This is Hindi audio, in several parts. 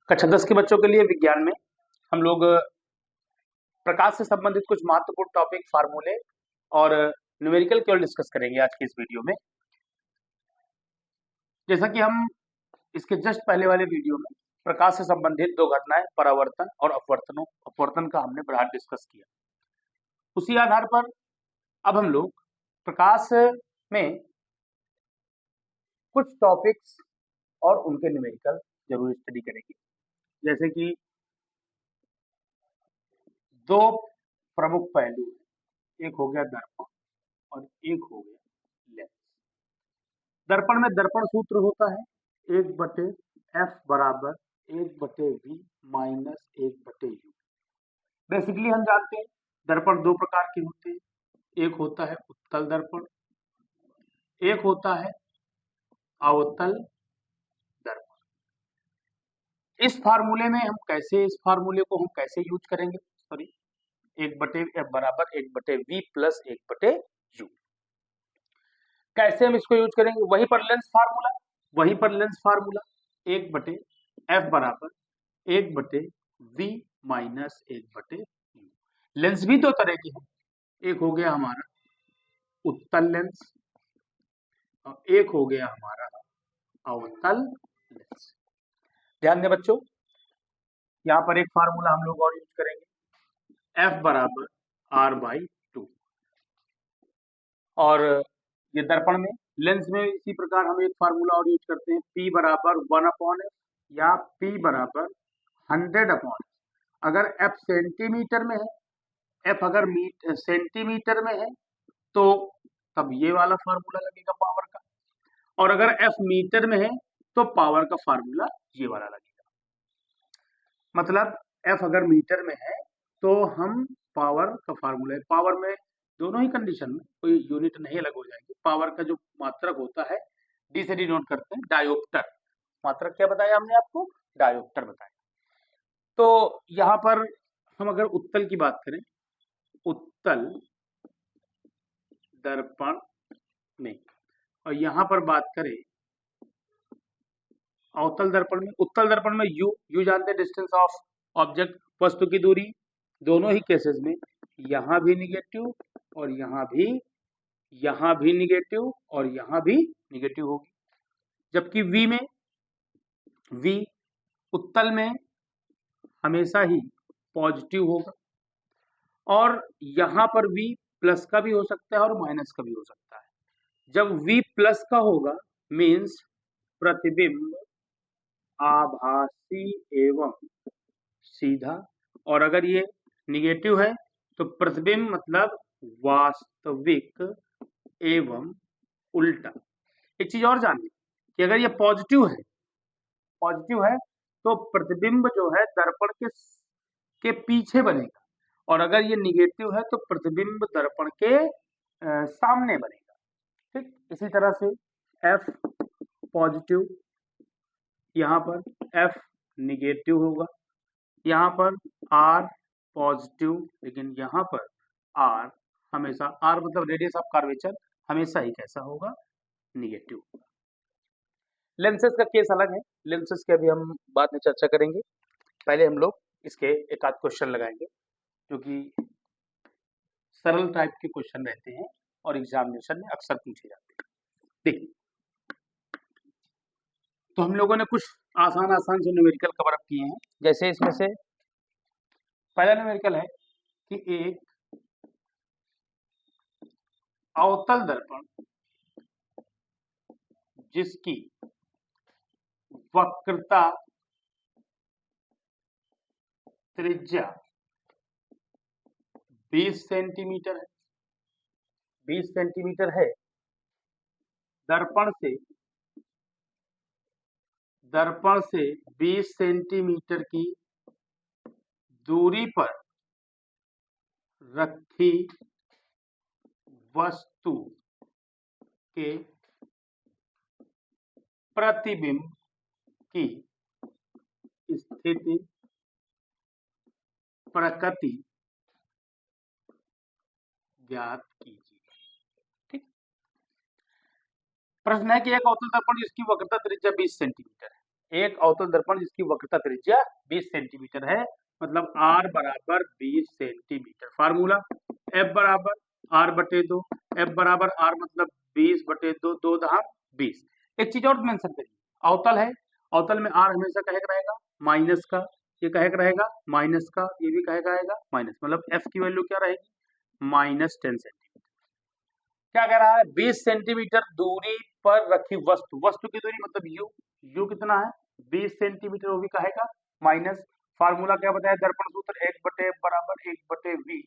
कक्षा 10 के बच्चों के लिए विज्ञान में हम लोग प्रकाश से संबंधित कुछ महत्वपूर्ण टॉपिक, फार्मूले और न्यूमेरिकल केवल डिस्कस करेंगे आज की इस वीडियो में। जैसा कि हम इसके जस्ट पहले वाले वीडियो में प्रकाश से संबंधित दो घटनाएं, परावर्तन और अपवर्तन का हमने बढ़ा डिस्कस किया। उसी आधार पर अब हम लोग प्रकाश में कुछ टॉपिक्स और उनके न्यूमेरिकल जरूर स्टडी करेंगे। जैसे कि दो प्रमुख पहलू, एक हो गया दर्पण और एक हो गया लेंस। दर्पण में दर्पण सूत्र होता है 1/f बराबर 1/v माइनस 1/u। बेसिकली हम जानते हैं दर्पण दो प्रकार के होते हैं, एक होता है उत्तल दर्पण, एक होता है अवतल दर्पण। इस फार्मूले को हम कैसे यूज करेंगे? 1/f बराबर 1/v प्लस 1/u। कैसे हम इसको यूज करेंगे? वहीं पर लेंस फार्मूला 1/f बराबर 1/v माइनस 1/u। लेंस भी दो तरह के हैं, एक हो गया हमारा उत्तल लेंस और एक हो गया हमारा अवतल लेंस। ध्यान दें बच्चों, यहाँ पर एक फार्मूला हम लोग और यूज करेंगे, f बराबर r/2। और ये दर्पण में, लेंस में इसी प्रकार हम एक फार्मूला और यूज करते हैं, p बराबर 1/f या p बराबर 100/f। अगर f सेंटीमीटर में है, f अगर सेंटीमीटर में है तो तब ये वाला फार्मूला लगेगा पावर का, और अगर f मीटर में है तो पावर का फार्मूला ये वाला लगेगा। मतलब f अगर मीटर में है तो हम पावर का फार्मूला, पावर में दोनों ही कंडीशन में कोई यूनिट नहीं अलग हो जाएगी। पावर का जो मात्रक होता है डी से डिनोट करते हैं, डायोप्टर। मात्रक क्या बताया हमने आपको? डायोप्टर बताया। तो यहाँ पर हम अगर उत्तल की बात करें, उत्तल दर्पण में, और यहाँ पर बात करें अवतल दर्पण में, उत्तल दर्पण में यू जानते हैं, डिस्टेंस ऑफ ऑब्जेक्ट, वस्तु की दूरी। दोनों ही केसेस में यहाँ भी निगेटिव और यहाँ भी निगेटिव और यहाँ भी निगेटिव होगी। जबकि V उत्तल में हमेशा ही पॉजिटिव होगा, और यहाँ पर V प्लस का भी हो सकता है और माइनस का भी हो सकता है। जब V प्लस का होगा मीन्स प्रतिबिंब आभासी एवं सीधा, और अगर ये निगेटिव है तो प्रतिबिंब मतलब वास्तविक एवं उल्टा। एक चीज और जानिए कि अगर ये पॉजिटिव है तो प्रतिबिंब जो है दर्पण के पीछे बनेगा, और अगर ये निगेटिव है तो प्रतिबिंब दर्पण के सामने बनेगा। ठीक, इसी तरह से F पॉजिटिव, यहाँ पर F निगेटिव होगा, यहाँ पर R पॉजिटिव, लेकिन यहाँ पर R हमेशा, R मतलब रेडियस ऑफ कर्वेचर, हमेशा ही कैसा होगा? निगेटिव होगा। लेंसेज का केस अलग है, लेंसेज के अभी हम बाद में चर्चा करेंगे। पहले हम लोग इसके एक आध क्वेश्चन लगाएंगे जो कि सरल टाइप के क्वेश्चन रहते हैं और एग्जामिनेशन में अक्सर पूछे जाते हैं। देखिए, तो हम लोगों ने कुछ आसान से न्यूमेरिकल कवर अप किए हैं। जैसे इसमें से पहला न्यूमेरिकल है कि एक अवतल दर्पण जिसकी वक्रता त्रिज्या 20 सेंटीमीटर है, दर्पण से 20 सेंटीमीटर की दूरी पर रखी वस्तु के प्रतिबिंब की स्थिति प्रकृति ज्ञात कीजिए। ठीक, प्रश्न है कि एक अवतल दर्पण जिसकी वक्रता त्रिज्या 20 सेंटीमीटर है, एक अवतल दर्पण जिसकी वक्रता त्रिज्या 20 सेंटीमीटर है, मतलब R बराबर 20 सेंटीमीटर। फार्मूला F बराबर R बटे 2, F बराबर R मतलब 20 बटे 2, 2 दहा 20। एक चीज और मेंशन करिए, अवतल है, अवतल में R हमेशा कहे का रहेगा माइनस का, ये कहे का रहेगा माइनस का, ये भी कहे का रहेगा माइनस, मतलब F की वैल्यू क्या रहेगी -10 सेंटीमीटर। क्या कह रहा है 20 सेंटीमीटर दूरी पर रखी वस्तु, वस्तु की दूरी मतलब u कितना है 20 सेंटीमीटर, वो भी कहेगा माइनस। फार्मूला क्या बताया दर्पण सूत्र 1/f बराबर 1/v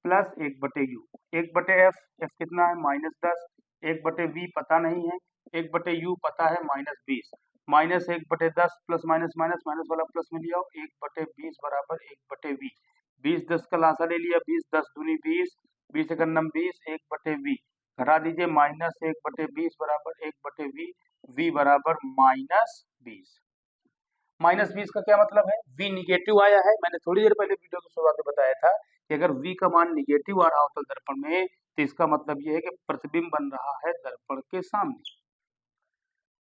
plus 1/u, 1/f, f कितना है -10, 1/v पता नहीं है, 1/u पता है -20, minus 1/10 plus minus minus minus वाला प्लस में लिया 1/20 बराबर 1/v, 20 10 का लासा ले लिया 20 10 दूनी 20, 20 एक 20, 1/v घटा दीजिए -1/20 बराबर 1/v, v बराबर -20। -20 का क्या मतलब है v निगेटिव आया है, मैंने थोड़ी देर पहले वीडियो की शुरुआत में बताया था कि अगर v का मान निगेटिव आ रहा होता है दर्पण में तो इसका मतलब ये है कि प्रतिबिंब बन रहा है दर्पण के सामने,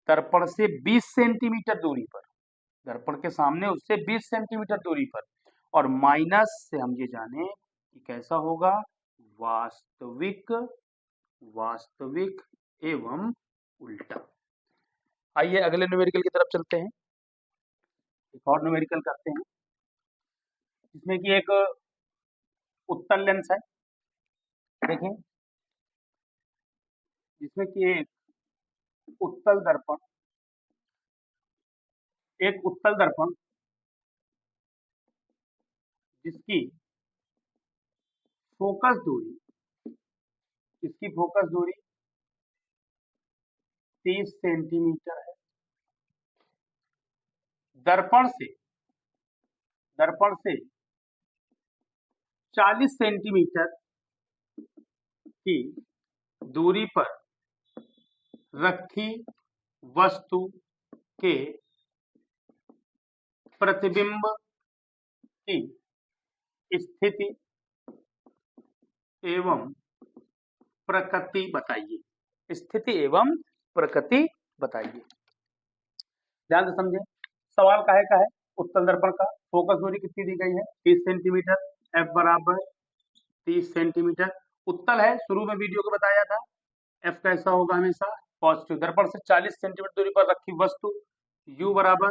दर्पण से 20 सेंटीमीटर दूरी पर, दर्पण के सामने उससे 20 सेंटीमीटर दूरी पर। और माइनस से हम ये जाने कि कैसा होगा वास्तविक, वास्तविक एवं उल्टा। आइए अगले न्यूमेरिकल की तरफ चलते हैं, एक और न्यूमेरिकल करते हैं जिसमें कि एक उत्तल लेंस है, देखें जिसमें कि एक उत्तल दर्पण, एक उत्तल दर्पण जिसकी फोकस दूरी, इसकी फोकस दूरी 30 सेंटीमीटर है, दर्पण से 40 सेंटीमीटर की दूरी पर रखी वस्तु के प्रतिबिंब की स्थिति एवं प्रकृति बताइए, स्थिति एवं प्रकृति बताइए। ध्यान से समझें, सवाल काहे का है, उत्तल दर्पण का फोकस दूरी कितनी दी गई है 30 सेंटीमीटर, F बराबर 30 सेंटीमीटर, उत्तल है, शुरू में वीडियो को बताया था, F कैसा होगा हमेशा पॉजिटिव, दर्पण से 40 सेंटीमीटर दूरी पर रखी वस्तु U बराबर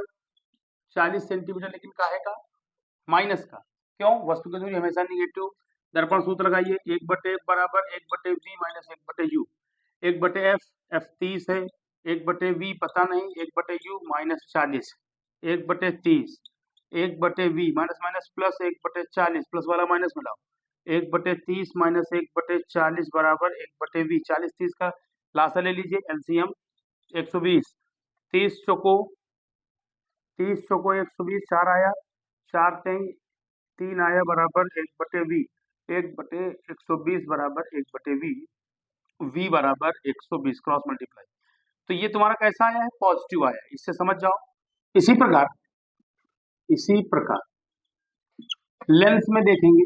40 सेंटीमीटर, लेकिन काहे का माइनस का, क्यों वस्तु की दूरी हमेशा निगेटिव, दर्पण सूत्र लगाइए 1/f बराबर 1/v minus 1/u, 1/f f 30 है, 1/v पता नहीं, 1/u -40, 1/30, 1/v minus minus plus 1/40 plus वाला माइनस मिलाओ, 1/30 माइनस 1/40 बराबर 1/v, 40 30 का लासा ले लीजिए एलसीएम 120, 30 चौको 120, 4 आया, 4 3 आया बराबर 1/v, 1/120 बराबर 1/v, v बराबर 120 क्रॉस मल्टीप्लाई, तो ये तुम्हारा कैसा आया है पॉजिटिव आया है, इससे समझ जाओ। इसी प्रकार लेंस में देखेंगे,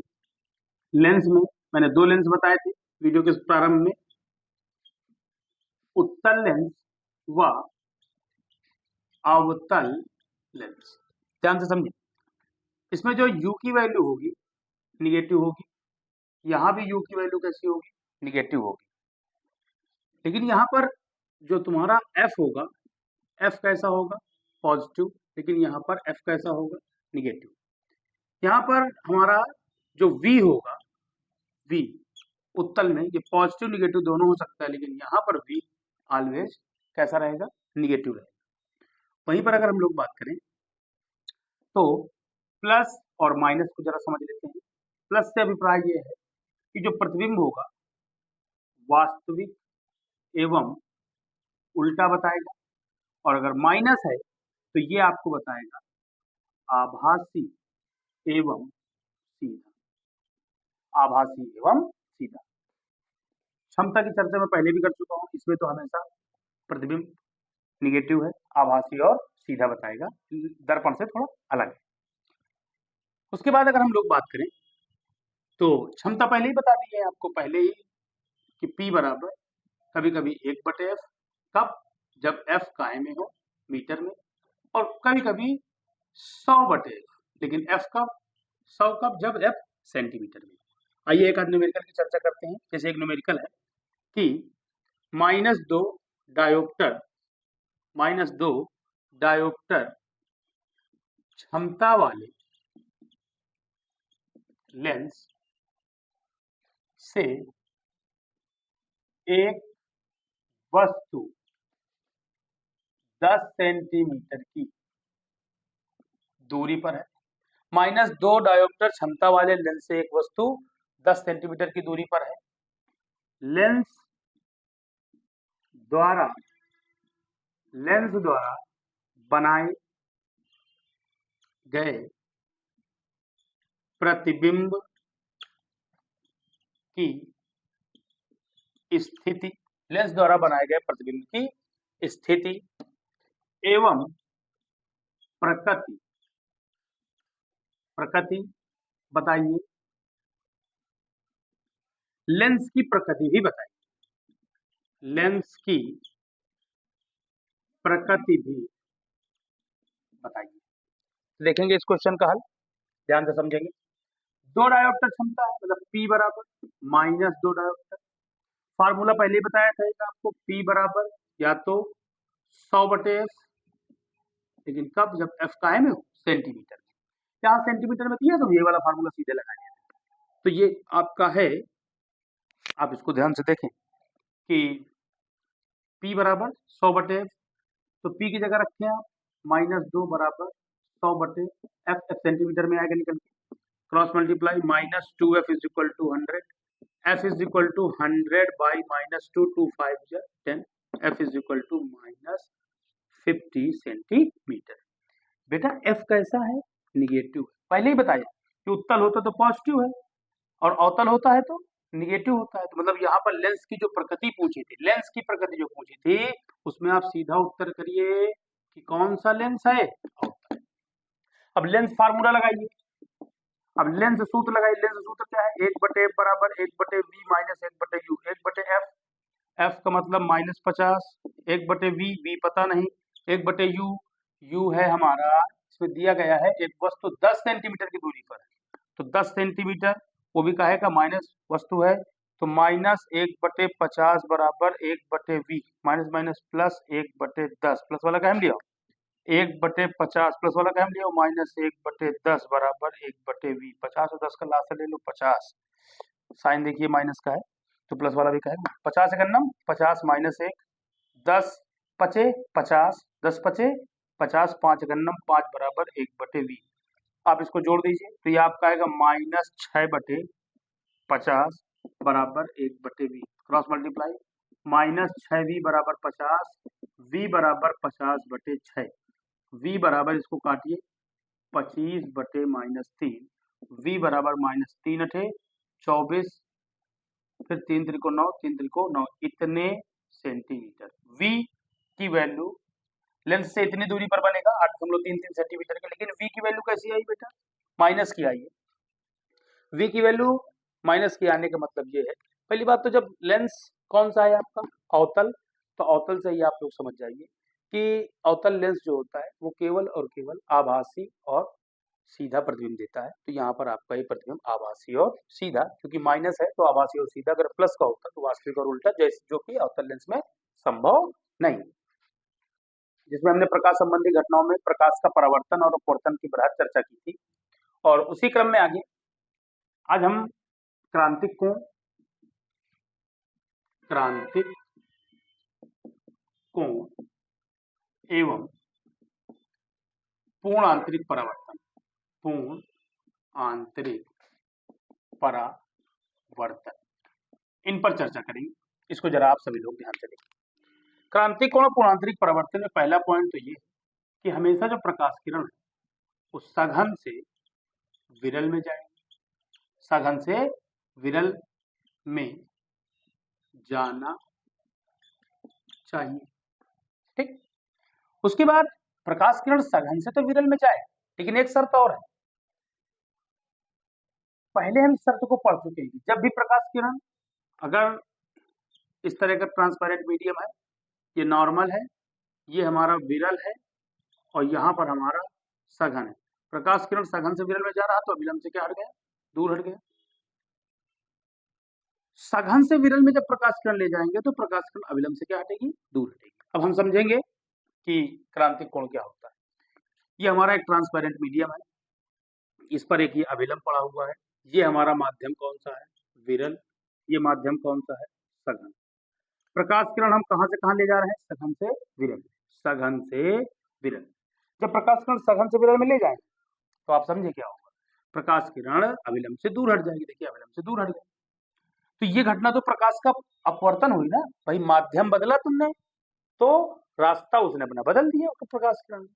लेंस में मैंने 2 लेंस बताए थे वीडियो के प्रारंभ में, उत्तल लेंस व अवतल लेंस। ध्यान से समझिए, इसमें जो u की वैल्यू होगी निगेटिव होगी, यहां भी u की वैल्यू कैसी होगी निगेटिव होगी, लेकिन यहां पर जो तुम्हारा f होगा, f कैसा होगा पॉजिटिव, लेकिन यहां पर f कैसा होगा निगेटिव। यहां पर हमारा जो v होगा, v उत्तल में ये पॉजिटिव निगेटिव दोनों हो सकता है, लेकिन यहां पर v ऑलवेज कैसा रहेगा निगेटिव रहेगा। वहीं पर अगर हम लोग बात करें तो प्लस और माइनस को जरा समझ लेते हैं। प्लस से अभिप्राय ये है कि जो प्रतिबिंब होगा वास्तविक एवं उल्टा बताएगा, और अगर माइनस है तो ये आपको बताएगा आभासी एवं सीधा, आभासी एवं सीधा। क्षमता की चर्चा मैं पहले भी कर चुका हूं, इसमें तो हमेशा प्रतिबिंब निगेटिव है, आभासी और सीधा बताएगा, दर्पण से थोड़ा अलग है। उसके बाद अगर हम लोग बात करें तो क्षमता पहले ही बता दी है आपको पहले ही कि P बराबर कभी कभी 1/f, कब जब f काहे में हो मीटर में, और कभी कभी 100/f, लेकिन f कब, 100 कब, जब f सेंटीमीटर में। आइए एक आध न्यूमेरिकल की चर्चा करते हैं। जैसे एक न्यूमेरिकल है कि -2 डायोप्टर क्षमता वाले लेंस से एक वस्तु 10 सेंटीमीटर की दूरी पर है। -2 डायोप्टर क्षमता वाले लेंस से एक वस्तु 10 सेंटीमीटर की दूरी पर है। लेंस द्वारा बनाए गए प्रतिबिंब की स्थिति, लेंस द्वारा बनाए गए प्रतिबिंब की स्थिति एवं प्रकृति बताइए। लेंस की प्रकृति भी बताइए। लेंस की प्रकृति भी बताइए। देखेंगे इस क्वेश्चन का हल, ध्यान से समझेंगे। 2 डायोप्टर क्षमता है, मतलब P बराबर -2 डायोप्टर। फार्मूला पहले ही बताया था आपको, P बराबर या तो 100/f, लेकिन कब, जब f कायम है सेंटीमीटर में। यहाँ सेंटीमीटर में दिया तो ये वाला फार्मूला सीधे लगाएंगे। तो ये आपका है, आप इसको ध्यान से देखें कि P बराबर 100/f, तो P की जगह रखें आप -2 बराबर 100/f, सेंटीमीटर में आएगा निकल के, cross multiply -2f is equal to 100, f is equal to 100 by -2, 2 5 10, f is equal to -50 centimetre. बेटा f कैसा है, निगेटिव है। पहले ही बताया कि उत्तल होता तो पॉजिटिव है और अवतल होता है तो निगेटिव होता है। तो मतलब यहाँ पर लेंस की जो प्रकृति पूछी थी, लेंस की प्रकृति जो पूछी थी, उसमें आप सीधा उत्तर करिए कि कौन सा लेंस है, अवतल। अब लेंस फार्मूला लगाइए। अब लेंस सूत्र लगाइए। लेंस सूत्र क्या है, 1/f बराबर 1/v minus 1/u, 1/f, f का मतलब -50, 1/v, v पता नहीं, 1/u, u है हमारा, इसमें दिया गया है एक वस्तु 10 सेंटीमीटर की दूरी पर है, तो 10 सेंटीमीटर, वो भी काहे का, माइनस वस्तु है, तो -1/50 बराबर 1/v, minus minus plus 1/10, plus वाला क्या हम लिया, 1/50 प्लस वाला क्या हम लिया, -1/10 बराबर 1/v, 50 और 10 का लास्ट ले लो 50, साइन देखिए माइनस का है तो प्लस वाला भी का है, 50 एकन्नम 50 -1, 10 पचे 50, 10 पचे 50, 5 एकन्नम 5 बराबर 1/v। आप इसको जोड़ दीजिए तो ये आपका आएगा -6/50 बराबर 1/v, क्रॉस मल्टीप्लाई, -6v बराबर 50, v बराबर 50/6, v बराबर, इसको काटिए 25/-3, v बराबर -3 अठे 24, फिर 3 त्रिको 9, 3 त्रिको 9, इतने सेंटीमीटर v की वैल्यू लेंस से इतनी दूरी पर बनेगा 8.33 सेंटीमीटर के। लेकिन v की वैल्यू कैसी आई बेटा, माइनस की आई है। v की वैल्यू माइनस की आने का मतलब ये है, पहली बात तो जब लेंस कौन सा है आपका, अवतल, तो अवतल से ही आप लोग समझ जाइए कि अवतल लेंस जो होता है वो केवल और केवल आभासी और सीधा प्रतिबिंब देता है। तो यहाँ पर आपका ये प्रतिबिंब आभासी और सीधा, क्योंकि माइनस है तो आभासी और सीधा, अगर प्लस का होता तो वास्तविक और उल्टा, जैसे जो कि अवतल लेंस में संभव नहीं। जिसमें हमने प्रकाश संबंधी घटनाओं में प्रकाश का परावर्तन और अपवर्तन की बृहद चर्चा की थी। और उसी क्रम में आगे आज हम क्रांतिक कोण एवं पूर्ण आंतरिक परावर्तन, इन पर चर्चा करेंगे। इसको जरा आप सभी लोग ध्यान से देखें। क्रांतिक कोण और पूर्णांतरिक परावर्तन में पहला पॉइंट तो ये कि हमेशा जो प्रकाश किरण है वो सघन से विरल में जाएगी, सघन से विरल में जाना चाहिए, ठीक। उसके बाद प्रकाश किरण सघन से तो विरल में जाए, लेकिन एक शर्त और है, पहले हम इस शर्त को पढ़ चुके हैं। जब भी प्रकाश किरण, अगर इस तरह का ट्रांसपेरेंट मीडियम है, ये नॉर्मल है, ये हमारा विरल है और यहाँ पर हमारा सघन है। प्रकाश किरण सघन से विरल में जा रहा तो अभिलंब से क्या हट गया, दूर हट गया। सघन से विरल में जब प्रकाश किरण ले जाएंगे तो प्रकाश किरण अभिलंब से क्या हटेगी, दूर हटेगी। अब हम समझेंगे कि क्रांतिक कोण क्या होता है। ये हमारा एक ट्रांसपेरेंट मीडियम है, इस पर एक ये अभिलंब पड़ा हुआ है। ये हमारा माध्यम कौन सा है, विरल। ये माध्यम कौन सा है, सघन। प्रकाश किरण हम कहां से कहां ले जा रहे हैं, सघन से विरल, सघन से विरल। जब प्रकाश किरण सघन से विरल में ले जाएंगे तो आप समझे क्या होगा, प्रकाश किरण अभिलंब से दूर हट जाएगी। देखिए अभिलंब से दूर हट गई, तो ये घटना तो प्रकाश का अपवर्तन हुई ना भाई, माध्यम बदला तुमने तो रास्ता उसने अपना बदल दिया प्रकाश किरण।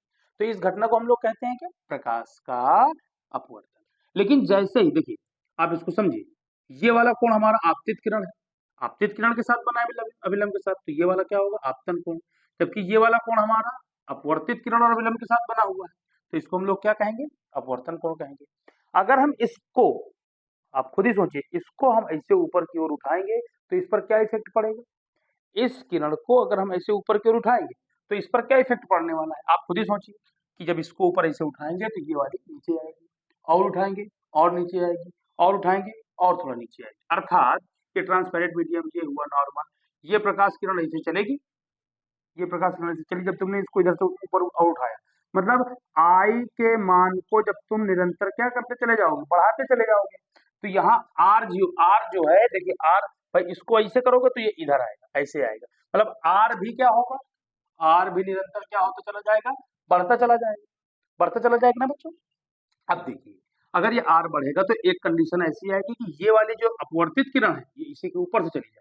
तो इस घटना को हम लोग कहते हैं क्या, प्रकाश का अपवर्तन। लेकिन जैसे ही देखिए आप इसको समझिए, ये वाला कोण हमारा आपतित किरण है, आपतित किरण के साथ बना है अभिलंब के साथ, तो ये वाला क्या होगा, आपतन कोण। जबकि ये वाला कोण हमारा अपवर्तित किरण और अभिलंब के साथ बना हुआ है, तो इसको हम लोग क्या कहेंगे, अपवर्तन कोण कहेंगे। अगर हम इसको, आप खुद ही सोचिए, इसको हम ऐसे ऊपर की ओर उठाएंगे तो इस पर क्या इफेक्ट पड़ेगा, इस किरण को अगर हम ऐसे ऊपर की ओर उठाएंगे तो इस पर क्या इफेक्ट पड़ने वाला है, आप खुद ही सोचिए कि जब इसको ऊपर ऐसे उठाएंगे तो ये वाली नीचे आएगी, और उठाएंगे और नीचे आएगी, और उठाएंगे और थोड़ा नीचे आएगी। अर्थात ये ट्रांसपेरेंट मीडियम ये हुआ नॉर्मल, ये प्रकाश किरण ऐसे चलेगी, ये प्रकाश किरण ऐसे चली, जब तुमने इसको इधर से ऊपर और उठाया, मतलब आई के मान को जब तुम निरंतर क्या करते चले जाओगे, बढ़ाते चले जाओगे, तो यहाँ आर जो है, देखिए आर भाई, इसको ऐसे करोगे तो ये इधर आएगा, ऐसे आएगा, मतलब आर भी क्या होगा, आर भी निरंतर क्या होता चला जाएगा, बढ़ता चला जाएगा, बढ़ता चला जाएगा ना बच्चों। अब देखिए अगर ये आर बढ़ेगा तो एक कंडीशन ऐसी आएगी कि ये वाली जो अपवर्तित किरण है ये इसी के ऊपर से चली जाएगी।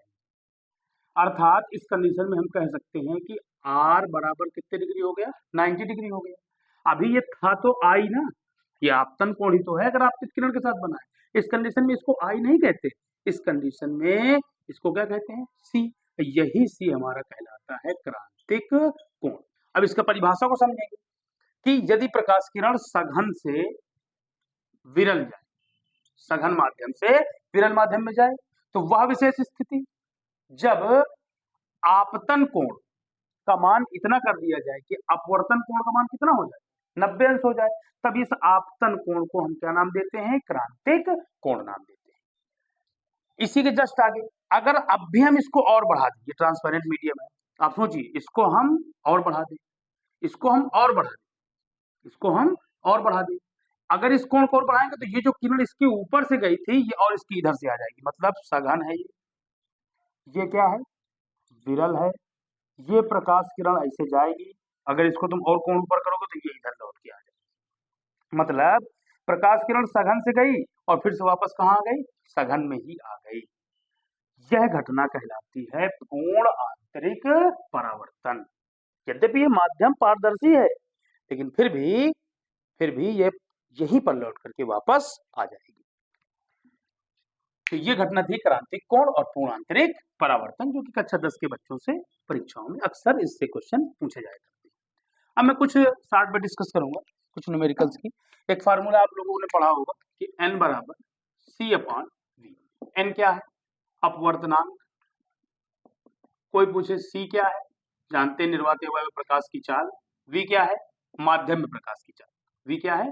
अर्थात इस कंडीशन में हम कह सकते हैं कि आर बराबर कितने डिग्री हो गया, 90 डिग्री हो गया। अभी ये था तो आई ना, ये आपतन कोण ही तो है अगर आपतित किरण के साथ बना है। इस कंडीशन में इसको आई नहीं कहते, इस कंडीशन में इसको क्या कहते हैं, सी। यही सी हमारा कहलाता है क्रांतिक कोण। अब इसका परिभाषा को समझेंगे कि यदि प्रकाश किरण सघन से विरल जाए, सघन माध्यम से विरल माध्यम में जाए, तो वह विशेष स्थिति जब आपतन कोण का मान इतना कर दिया जाए कि अपवर्तन कोण का मान कितना हो जाए, 90 अंश हो जाए, तब इस आपतन कोण को हम क्या नाम देते हैं, क्रांतिक कोण नाम देते हैं। इसी के जस्ट आगे अगर अब भी हम इसको और बढ़ा दें, ये ट्रांसपेरेंट मीडियम है, आप सोचिए इसको हम और बढ़ा दें, इसको हम और बढ़ा दें, इसको हम और बढ़ा दें, अगर इस कोण को और बढ़ाएंगे तो ये जो किरण इसके ऊपर से गई थी ये और इसकी इधर से आ जाएगी, मतलब सघन है ये क्या है, विरल है। ये प्रकाश किरण ऐसे जाएगी, अगर इसको तुम और कोण ऊपर करोगे तो ये इधर लौट के आ जाएगी, मतलब प्रकाश किरण सघन से गई और फिर से वापस कहाँ आ गई, सघन में ही आ गई। यह घटना कहलाती है पूर्ण आंतरिक परावर्तन। यद्यपि ये माध्यम पारदर्शी है लेकिन फिर भी ये यहीं पर लौट करके वापस आ जाएगी। तो ये घटना थी क्रांतिक कोण और पूर्ण आंतरिक परावर्तन, जो कि कक्षा 10 के बच्चों से परीक्षाओं में अक्सर इससे क्वेश्चन पूछे जाया करते हैं। अब मैं कुछ शार्ट में डिस्कस करूंगा कुछ न्यूमेरिकल्स की। एक फार्मूला आप लोगों ने पढ़ा होगा कि n बराबर C/V। n क्या है, अपवर्तनांक। कोई पूछे C क्या है, जानते हैं निर्वात अवयव प्रकाश की चाल। V क्या है, माध्यम में प्रकाश की चाल। V क्या है,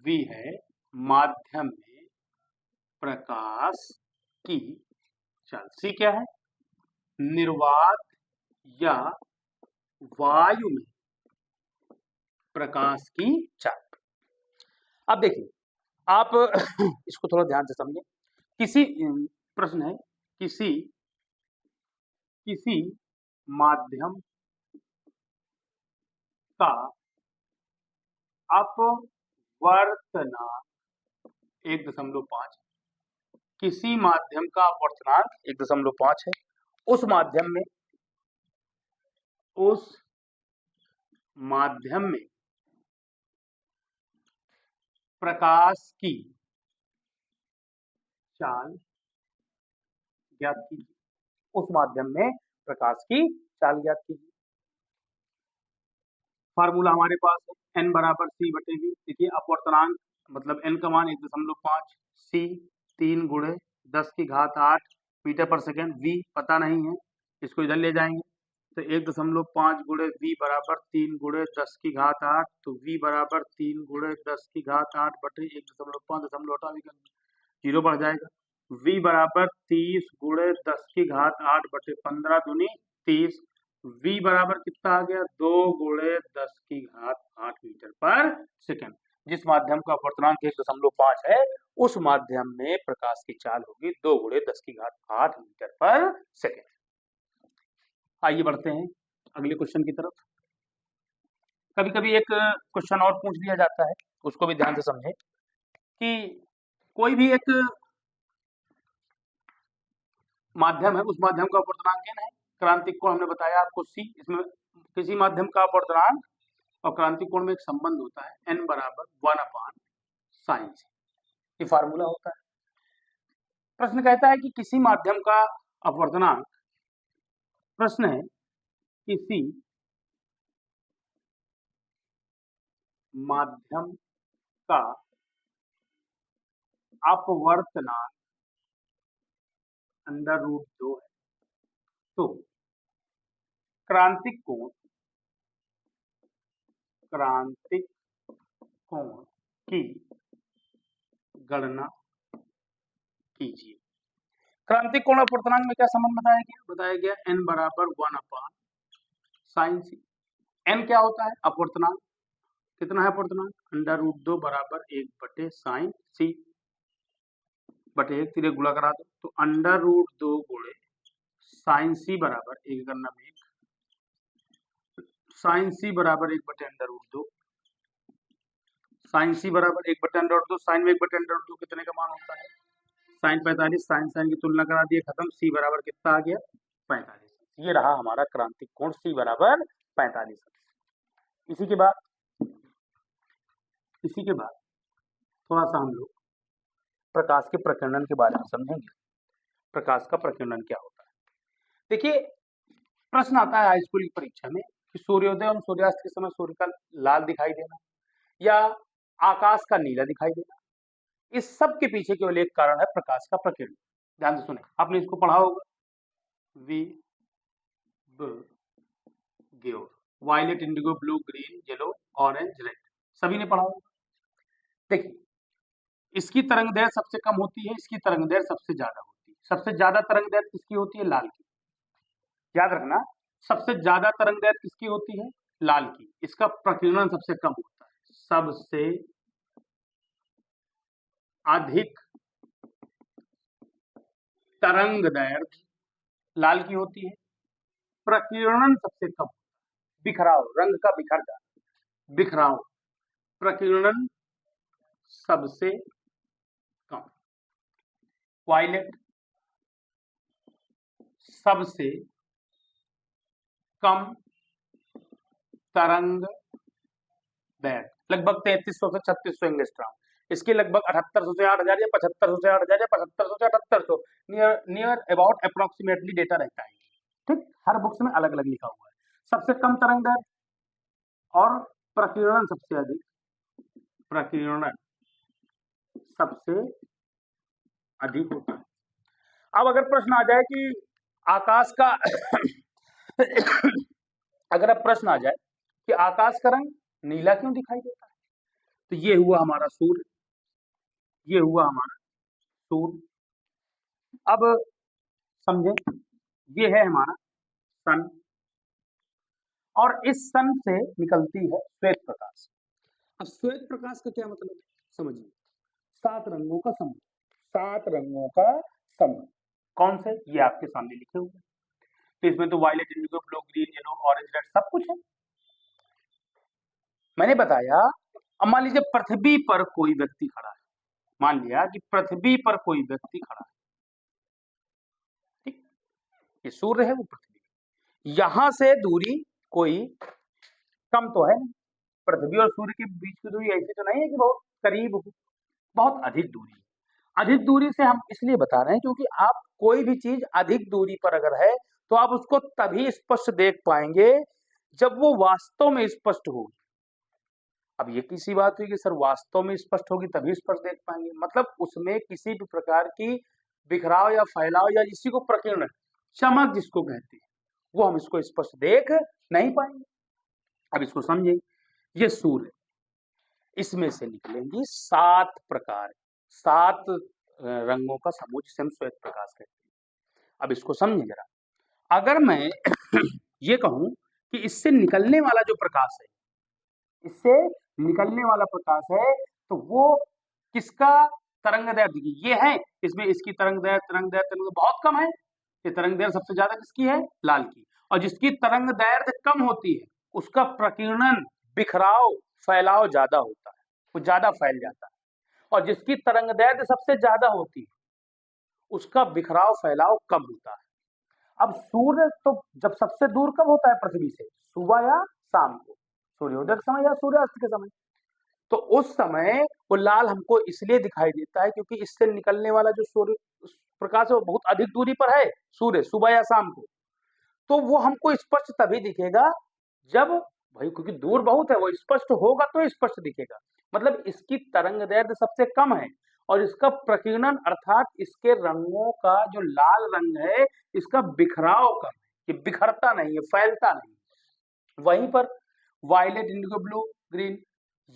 V है माध्यम में प्रकाश की चाल। C क्या है, निर्वात या वायु में प्रकाश की चाल। अब देखिए आप इसको थोड़ा ध्यान से समझें। किसी प्रश्न है, किसी माध्यम का अपवर्तनांक 1.5, किसी माध्यम का अपवर्तनांक 1.5 है, उस माध्यम में प्रकाश की चाल ज्ञात कीजिए, उस माध्यम में प्रकाश की चाल ज्ञात कीजिए। फार्मूला हमारे पास है n बराबर C/V। देखिए अपवर्तनांक मतलब n का मान 1.5, C 3 × 10⁸ मीटर पर सेकेंड, V पता नहीं है, इसको इधर ले जाएंगे तो 1.5 गुणे v बराबर 3 गुणे 10 की घात 8, तो v बराबर 3 गुणे 10 की घात 8 बटे 1.5 दशमलव हटा 0 बढ़ जाएगा। v बराबर 30 गुणे 10 की घात 8 बटे 15 दूनी 30। v बराबर कितना आ गया 2 गुणे 10 की घात 8 मीटर पर सेकंड। जिस माध्यम का अपवर्तनांक 1.5 है उस माध्यम में प्रकाश की चाल होगी 2 गुणे 10 की घात 8 मीटर पर सेकंड। आइए बढ़ते हैं अगले क्वेश्चन की तरफ। कभी कभी एक क्वेश्चन और पूछ लिया जाता है, उसको भी ध्यान से समझें कि कोई भी एक माध्यम है, उस माध्यम का अपवर्तनांक n है, क्रांतिक कोण हमने बताया आपको c। इसमें किसी माध्यम का अपवर्तनांक और क्रांतिक कोण में एक संबंध होता है n बराबर 1/sin c, ये फार्मूला होता है। प्रश्न कहता है कि किसी माध्यम का अपवर्तनांक, प्रश्न है किसी माध्यम का अपवर्तनांक √2 है, तो क्रांतिक कोण की गणना कीजिए। क्रांतिक कोण अपवर्तनांक में क्या संबंध बताया गया n बराबर 1/sin c। n क्या होता है अपवर्तनांक, कितना है अपवर्तनांक √2 बराबर 1/sin c बटे 1, तीरे गुणा करा दो तो √2 गुणे sin c बराबर 1 करना में 1, sin c बराबर 1/√2, sin c बराबर 1/√2, sin में 1/√2 कितने का मान होता है sin 45, sin की तुलना करा दिए खत्म, c बराबर कितना आ गया 45। ये रहा हमारा क्रांतिक कोण c बराबर 45। इसी के बाद थोड़ा सा हम लोग प्रकाश के प्रकीर्णन के बारे में समझेंगे। प्रकाश का प्रकीर्णन क्या होता है? देखिए, प्रश्न आता है हाई स्कूल की परीक्षा में कि सूर्योदय और सूर्यास्त के समय सूर्य का लाल दिखाई देना या आकाश का नीला दिखाई देना, इस सब के पीछे केवल एक कारण है प्रकाश का प्रकीर्णन। ध्यान से सुने, आपने इसको पढ़ा होगा, violet, indigo, blue, green, yellow, orange, red, सभी ने पढ़ा होगा। देखिए, इसकी तरंग दैर्घ्य सबसे कम होती है, इसकी तरंग दैर्घ्य सबसे ज्यादा होती है। सबसे ज्यादा तरंग दैर्घ्य किसकी होती है? लाल की। याद रखना, सबसे ज्यादा तरंग दैर्घ्य किसकी होती है? लाल की। इसका प्रकीर्णन सबसे कम होता है। सबसे अधिक तरंग दैर्घ्य लाल की होती है, प्रकीर्णन सबसे कम। बिखराव, रंग का बिखर जाना, बिखराव, प्रकीर्णन सबसे कम। वायलेट सबसे कम तरंग दैर्घ्य, लगभग 3300 से 3600 एंगस्ट्रॉम। इसके लगभग 7800 से 8000 या 7500 से 8000 या 7500 से 7800 नियर अबाउट अप्रोक्सीमेटली डेटा रहता है। ठीक, हर बुक्स में अलग अलग लिखा हुआ है। सबसे कम तरंग दैर्घ्य और प्रकीर्णन सबसे अधिक, प्रकीर्णन सबसे अधिक होता है। अब अगर प्रश्न आ जाए कि आकाश का अगर अब प्रश्न आ जाए कि आकाश का रंग नीला क्यों दिखाई देता है, तो ये हुआ हमारा सूर्य, ये हुआ हमारा सूर्य। अब समझें, ये है हमारा सन, और इस सन से निकलती है श्वेत प्रकाश। अब श्वेत प्रकाश का क्या मतलब है समझिए, 7 रंगों का समूह, 7 रंगों का समूह। कौन से? ये आपके सामने लिखे हुए। तो इसमें तो violet, indigo, blue, green, yellow, orange, red सब कुछ है। मैंने बताया, अब मान लीजिए पृथ्वी पर कोई व्यक्ति खड़ा है, मान लिया कि पृथ्वी पर कोई व्यक्ति खड़ा है, ठीक, ये सूर्य है, वो पृथ्वी, यहां से दूरी कोई कम तो है नहीं, पृथ्वी और सूर्य के बीच की दूरी ऐसी तो नहीं है कि बहुत करीब हो, बहुत अधिक दूरी। अधिक दूरी से हम इसलिए बता रहे हैं क्योंकि आप कोई भी चीज अधिक दूरी पर अगर है तो आप उसको तभी स्पष्ट देख पाएंगे जब वो वास्तव में स्पष्ट होगी। अब ये किसी बात हुई कि सर वास्तव में स्पष्ट होगी तभी स्पष्ट देख पाएंगे, मतलब उसमें किसी भी प्रकार की बिखराव या फैलाव या इसी को प्रकीर्णन, चमक जिसको कहते हैं, वो हम इसको स्पष्ट देख नहीं पाएंगे। अब इसको समझे, ये सूर्य, इसमें से निकलेंगी 7 प्रकार, 7 रंगों का समूह जिसे हम श्वेत प्रकाश कहते हैं। अब इसको समझिए जरा, अगर मैं ये कहूं कि इससे निकलने वाला जो प्रकाश है, इससे निकलने वाला प्रकाश है, तो वो किसका तरंग दैर्घ्य, देखिए ये है, इसमें इसकी तरंग दैर्घ्य बहुत कम है, ये तरंग दैर्घ्य सबसे ज्यादा किसकी है, लाल की। और जिसकी तरंग दैर्घ्य कम होती है उसका प्रकीर्णन, बिखराव, फैलाव ज्यादा होता है, वो ज्यादा फैल जाता है। और जिसकी तरंग दैर्घ्य सबसे ज्यादा होती है उसका बिखराव, फैलाव कम होता है। अब सूर्य तो जब सबसे दूर कब होता है पृथ्वी से, सुबह या शाम को, सूर्योदय के समय या सूर्यास्त के समय। तो उस समय वो लाल हमको इसलिए दिखाई देता है क्योंकि इससे निकलने वाला जो सूर्य प्रकाश है वो बहुत अधिक दूरी पर है, सूर्य सुबह या शाम को। तो वो हमको स्पष्ट तभी दिखेगा जब, भाई क्योंकि दूर बहुत है, वो स्पष्ट होगा तो स्पष्ट दिखेगा, मतलब इसकी तरंग दैर्घ्य सबसे कम है और इसका प्रकीर्णन अर्थात इसके रंगों का जो लाल रंग है इसका बिखराव कम है, ये बिखरता नहीं है, फैलता नहीं। वहीं पर वायलेट, इंडिगो ब्लू, ग्रीन,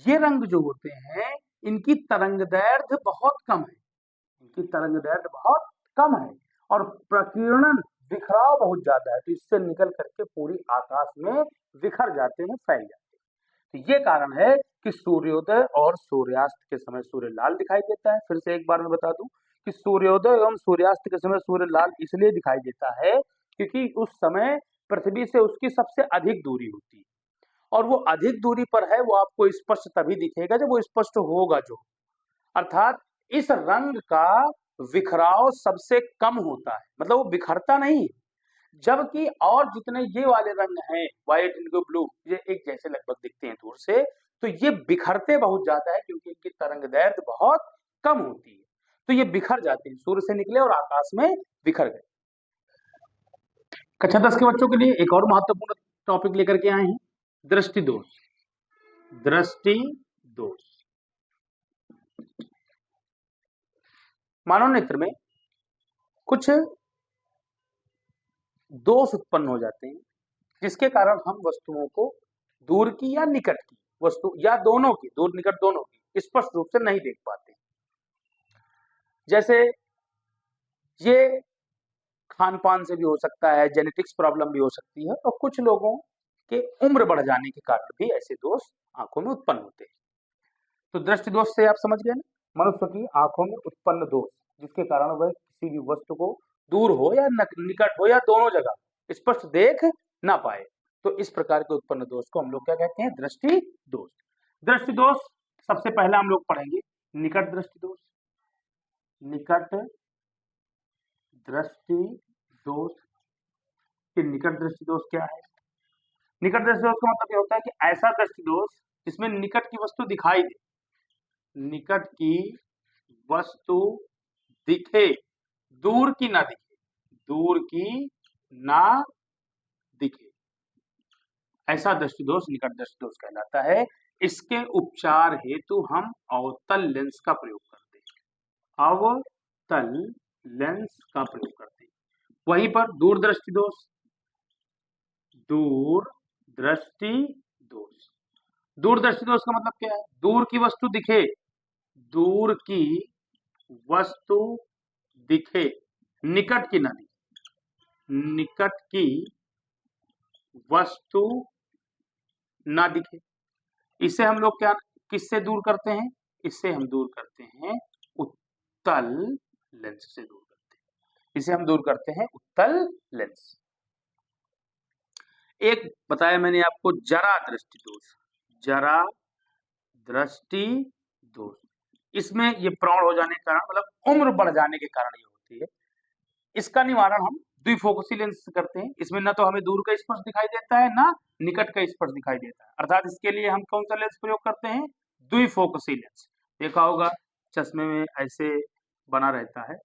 ये रंग जो होते हैं इनकी तरंग दैर्घ्य बहुत कम है, इनकी तरंग दैर्घ्य बहुत कम है और प्रकीर्णन, बिखराव बहुत ज्यादा है, तो इससे निकल करके पूरी आकाश में बिखर जाते हैं, फैल जाते हैं। तो ये कारण है कि सूर्योदय और सूर्यास्त के समय सूर्य लाल दिखाई देता है। फिर से एक बार मैं बता दूं कि सूर्योदय एवं सूर्यास्त के समय सूर्य लाल इसलिए दिखाई देता है क्योंकि उस समय पृथ्वी से उसकी सबसे अधिक दूरी होती है और वो अधिक दूरी पर है, वो आपको स्पष्ट तभी दिखेगा जब वो स्पष्ट होगा जो, अर्थात इस रंग का बिखराव सबसे कम होता है, मतलब वो बिखरता नहीं। जबकि और जितने ये वाले रंग हैं, व्हाइट, इंडिगो ब्लू, ये एक जैसे लगभग दिखते हैं दूर से, तो ये बिखरते बहुत ज्यादा है क्योंकि इनकी तरंग दैर्घ्य बहुत कम होती है, तो ये बिखर जाते हैं, सूर्य से निकले और आकाश में बिखर गए। कक्षा 10 के बच्चों के लिए एक और महत्वपूर्ण टॉपिक लेकर के आए हैं, दृष्टि दोष। दृष्टि दोष, मानव नेत्र में कुछ दोष उत्पन्न हो जाते हैं जिसके कारण हम वस्तुओं को, दूर की या निकट की वस्तु या दोनों की, दूर निकट दोनों की स्पष्ट रूप से नहीं देख पाते। जैसे ये खान पान से भी हो सकता है, जेनेटिक्स प्रॉब्लम भी हो सकती है और कुछ लोगों के उम्र बढ़ जाने के कारण भी ऐसे दोष आंखों में उत्पन्न होते हैं। तो दृष्टि दोष से आप समझ गए ना, मनुष्य की आंखों में उत्पन्न दोष जिसके कारण वह किसी भी वस्तु को दूर हो या निकट हो या दोनों जगह स्पष्ट देख ना पाए, तो इस प्रकार के उत्पन्न दोष को हम लोग क्या कहते हैं, दृष्टि दोष। दृष्टि दोष सबसे पहला हम लोग पढ़ेंगे निकट दृष्टि दोष। निकट दृष्टि दोष, कि निकट दृष्टि दोष क्या है। निकट दृष्टि दोष का मतलब ये होता है कि ऐसा दृष्टि दोष जिसमें निकट की वस्तु दिखाई दे, निकट की वस्तु दिखे, दूर की ना दिखे, दूर की ना दिखे, ऐसा दृष्टि दोष निकट दृष्टि दोष कहलाता है। इसके उपचार हेतु हम अवतल लेंस का प्रयोग करते हैं, अवतल लेंस का प्रयोग करते हैं। वहीं पर दूर दृष्टि दोष, दूर दृष्टि दोष, दूर दृष्टि दोष का मतलब क्या है, दूर की वस्तु दिखे, दूर की वस्तु दिखे, निकट की ना दिखे, निकट की वस्तु ना दिखे। इसे हम लोग क्या, किससे दूर करते हैं, इससे हम दूर करते हैं उत्तल लेंस से दूर करते हैं, इसे हम दूर करते हैं उत्तल लेंस। एक बताया मैंने आपको जरा दृष्टि दोष, जरा दृष्टि दोष, इसमें ये प्रौढ़ हो जाने के कारण, मतलब उम्र बढ़ जाने के कारण ये होती है। इसका निवारण हम द्विफोकसी लेंस से करते हैं। इसमें ना तो हमें दूर का स्पर्श दिखाई देता है ना निकट का स्पर्श दिखाई देता है, अर्थात इसके लिए हम कौन सा लेंस प्रयोग करते हैं, द्विफोकसी लेंस। देखा होगा चश्मे में ऐसे बना रहता है,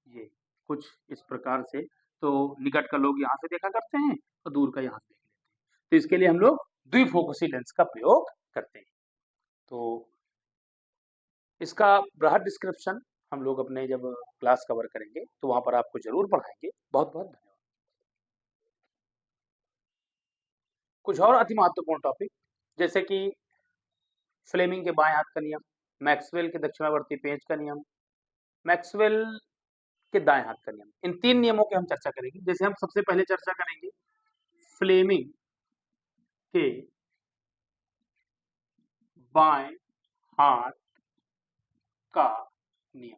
ये कुछ इस प्रकार से, तो निकट का लोग यहाँ से देखा करते हैं और दूर का यहाँ से देख लेते हैं, तो इसके लिए हम लोग द्विफोकसी लेंस का प्रयोग करते हैं। तो इसका बृहद डिस्क्रिप्शन हम लोग अपने जब क्लास कवर करेंगे तो वहां पर आपको जरूर पढ़ाएंगे। बहुत बहुत धन्यवाद। कुछ और अति महत्वपूर्ण टॉपिक, जैसे कि फ्लेमिंग के बाएं हाथ का नियम, मैक्सवेल के दक्षिणावर्ती पेंच का नियम, मैक्सवेल के दाएं हाथ का नियम। इन 3 नियमों की हम चर्चा करेंगे। जैसे हम सबसे पहले चर्चा करेंगे फ्लेमिंग के बाएं हाथ का नियम।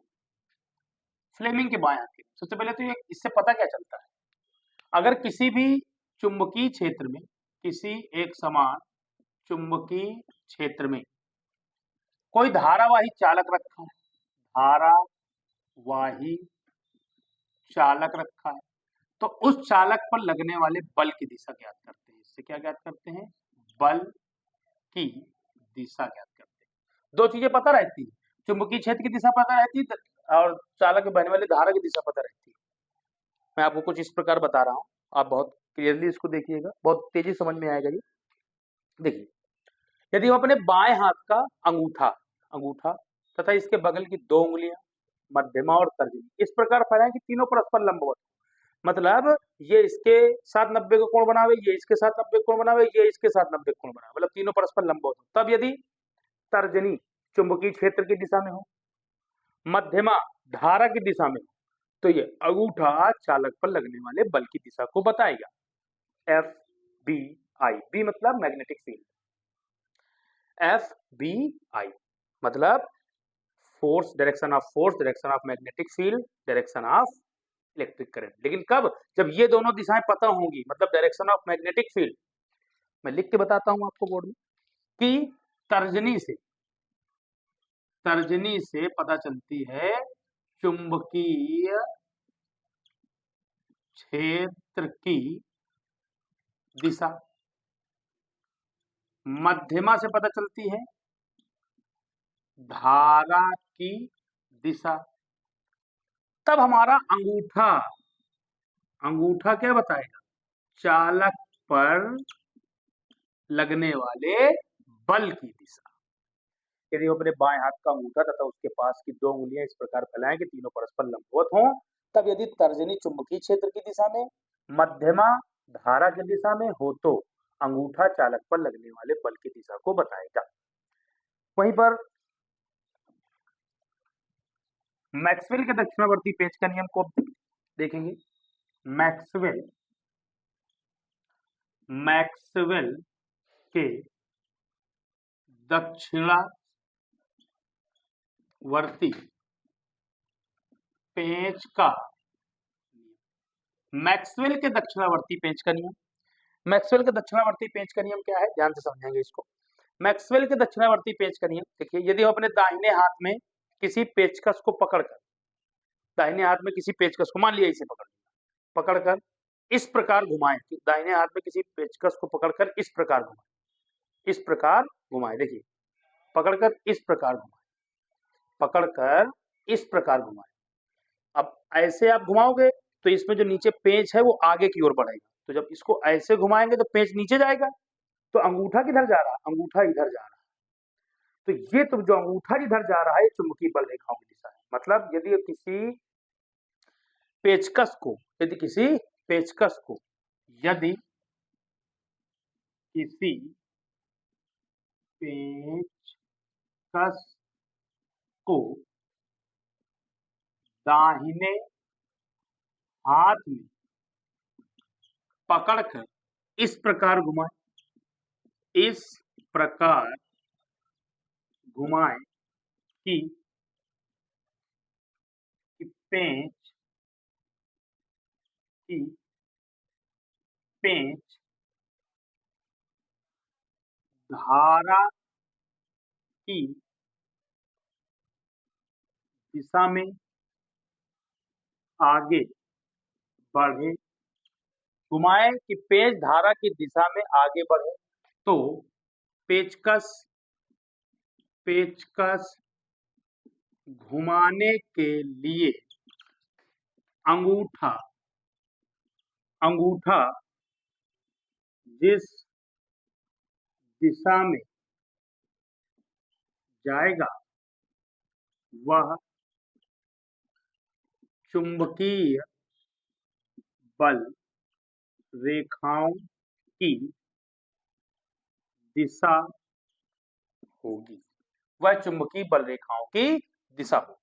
फ्लेमिंग के बाएं हाथ के, सबसे पहले तो ये इससे पता क्या चलता है, अगर किसी भी चुंबकीय क्षेत्र में, किसी एक समान चुंबकीय क्षेत्र में कोई धारावाही चालक रखा है, धारावाही चालक रखा है, तो उस चालक पर लगने वाले बल की दिशा ज्ञात करते हैं। इससे क्या ज्ञात करते हैं? बल की दिशा ज्ञात करते हैं। 2 चीजें पता रहती है, चुंबकीय क्षेत्र की दिशा पता रहती है और चालक में बहने वाली धारा की दिशा पता रहती है। मैं आपको कुछ इस प्रकार बता रहा हूं, आप बहुत क्लियरली इसको देखिएगा, बहुत तेजी समझ में आएगा। ये देखिए, यदि हम अपने बाएं हाथ का अंगूठा अंगूठा तथा इसके बगल की 2 उंगलियां मध्यमा और तर्जनी इस प्रकार फैलाएं कि तीनों परस्पर लंबवत, मतलब ये इसके साथ 90 का कोण बनावे, ये इसके साथ 90 कोण बनावे, ये इसके साथ 90 कोण बनावे, मतलब तीनों परस्पर लंबवत हो। तब यदि तर्जनी चुंबकीय क्षेत्र की दिशा में हो, मध्यमा धारा की दिशा में हो, तो ये अंगूठा चालक पर लगने वाले बल की दिशा को बताएगा। एफ बी आई, बी मतलब magnetic field, F B I मतलब force, direction of magnetic field, direction of electric current. लेकिन कब? जब ये दोनों दिशाएं पता होंगी, मतलब डायरेक्शन ऑफ मैग्नेटिक फील्ड, मैं लिख के बताता हूं आपको बोर्ड में, कि तर्जनी से पता चलती है चुंबकीय क्षेत्र की दिशा, मध्यमा से पता चलती है धारा की दिशा। तब हमारा अंगूठा क्या बताएगा? चालक पर लगने वाले बल की दिशा। यदि हम अपने बाएं हाथ का अंगूठा तथा उसके पास की 2 उंगलियां इस प्रकार फैलाएं कि तीनों परस्पर लंबवत हों, तब यदि तर्जनी चुंबकीय क्षेत्र की दिशा में, मध्यमा धारा की दिशा में हो, तो अंगूठा चालक पर लगने वाले बल की दिशा को बताएगा। वहीं पर मैक्सवेल के दक्षिणावर्ती पेंच का नियम को देखेंगे। मैक्सवेल के दक्षिणावर्ती पेंच का, मैक्सवेल के दक्षिणावर्ती पेंच का नियम, मैक्सवेल के दक्षिणावर्ती पेंच का नियम क्या है, ध्यान से समझेंगे इसको। मैक्सवेल के दक्षिणावर्ती पेंच का नियम देखिए, यदि हम अपने दाहिने हाथ में किसी पेचकस को पकड़कर, दाहिने हाथ में किसी पेचकस को, मान लिया इसे पकड़कर इस प्रकार घुमाएं, दाहिने हाथ में किसी पेचकस को पकड़कर इस प्रकार घुमाएं, देखिए, पकड़कर इस प्रकार घुमाएं। अब ऐसे आप घुमाओगे तो इसमें जो नीचे पेंच है वो आगे की ओर बढ़ेगा, तो जब इसको ऐसे घुमाएंगे तो पेंच नीचे जाएगा, तो अंगूठा किधर जा रहा है? अंगूठा इधर जा रहा है। तो ये तो जो अंगूठा जिधर जा रहा है चुंबकीय बल रेखाओं की दिशा है। मतलब यदि किसी पेचकस को यदि किसी पेचकस को दाहिने हाथ में पकड़कर इस प्रकार घुमाएं कि पेंच धारा की दिशा में आगे बढ़े, घुमाए कि पेंच धारा की दिशा में आगे बढ़े, तो पेचकस घुमाने के लिए अंगूठा जिस दिशा में जाएगा वह चुंबकीय बल रेखाओं की दिशा होगी, वह चुंबकीय बल रेखाओं की दिशा होगी।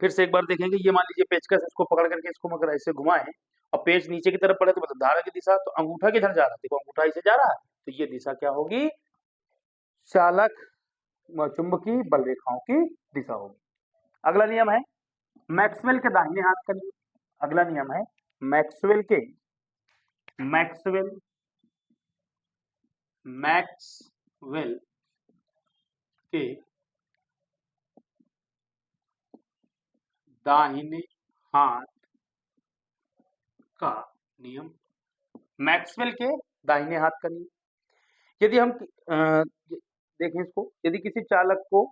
फिर से एक बार देखेंगे, ये मान लीजिए पेचकस, इसको पकड़ करके इसको मगर ऐसे घुमाएं और पेच नीचे की तरफ पड़े तो मतलब धारा की दिशा, तो अंगूठा किधर जा रहा है, देखो अंगूठा इसे जा रहा है, तो ये दिशा क्या होगी, चालक चुंबकीय बल रेखाओं की दिशा होगी। अगला नियम है मैक्सवेल के दाहिने हाथ का नियम। अगला नियम है मैक्सवेल के दाहिने हाथ का नियम। मैक्सवेल के दाहिने हाथ का नियम, यदि हम देखें इसको, यदि किसी चालक को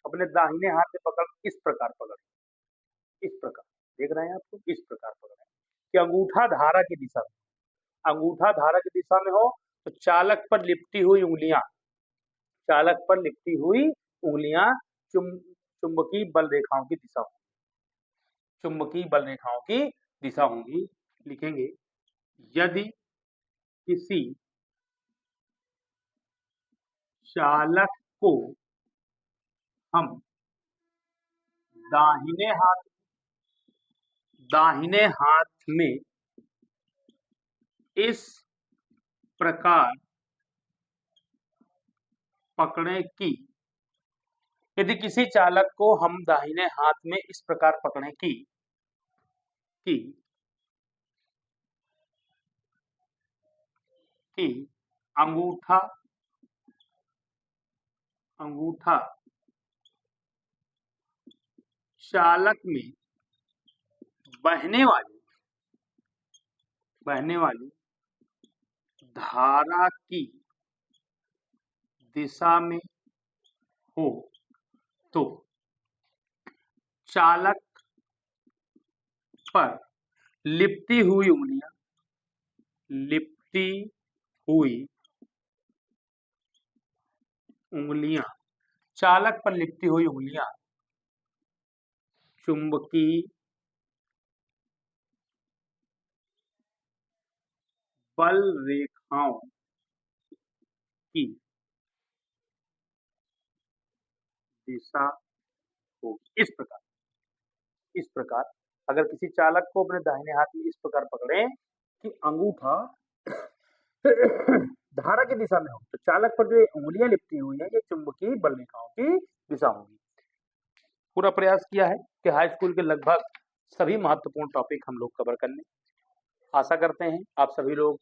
अपने दाहिने हाथ से पकड़ इस प्रकार पकड़, इस प्रकार देख रहे हैं आपको, इस प्रकार पकड़ कि अंगूठा धारा की दिशा में, अंगूठा धारा की दिशा में हो तो चालक पर लिपटी हुई उंगलियां, चालक पर लिपटी हुई उंगलियां चुंबकीय बल रेखाओं की दिशा होंगी, चुंबकीय बल रेखाओं की दिशा होंगी। लिखेंगे यदि किसी चालक को हम दाहिने हाथ में इस प्रकार पकड़े कि, यदि किसी चालक को हम दाहिने हाथ में इस प्रकार पकड़े कि अंगूठा चालक में बहने वाली धारा की दिशा में हो तो चालक पर लिपटी हुई उंगलियां, चालक पर लिपटी हुई उंगलियां चुंबकीय बल रेखाओं की दिशा होगी। इस प्रकार अगर किसी चालक को अपने दाहिने हाथ में इस प्रकार पकड़े कि अंगूठा धारा की दिशा में हो तो चालक पर जो उंगलियां लिपटी हुई है ये चुंबकीय बल रेखाओं की दिशा होगी। पूरा प्रयास किया है कि हाई स्कूल के लगभग सभी महत्वपूर्ण टॉपिक हम लोग कवर कर लें। आशा करते हैं आप सभी लोग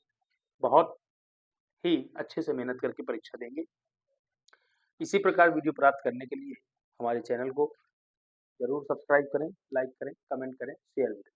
बहुत ही अच्छे से मेहनत करके परीक्षा देंगे। इसी प्रकार वीडियो प्राप्त करने के लिए हमारे चैनल को जरूर सब्सक्राइब करें, लाइक करें, कमेंट करें, शेयर करें।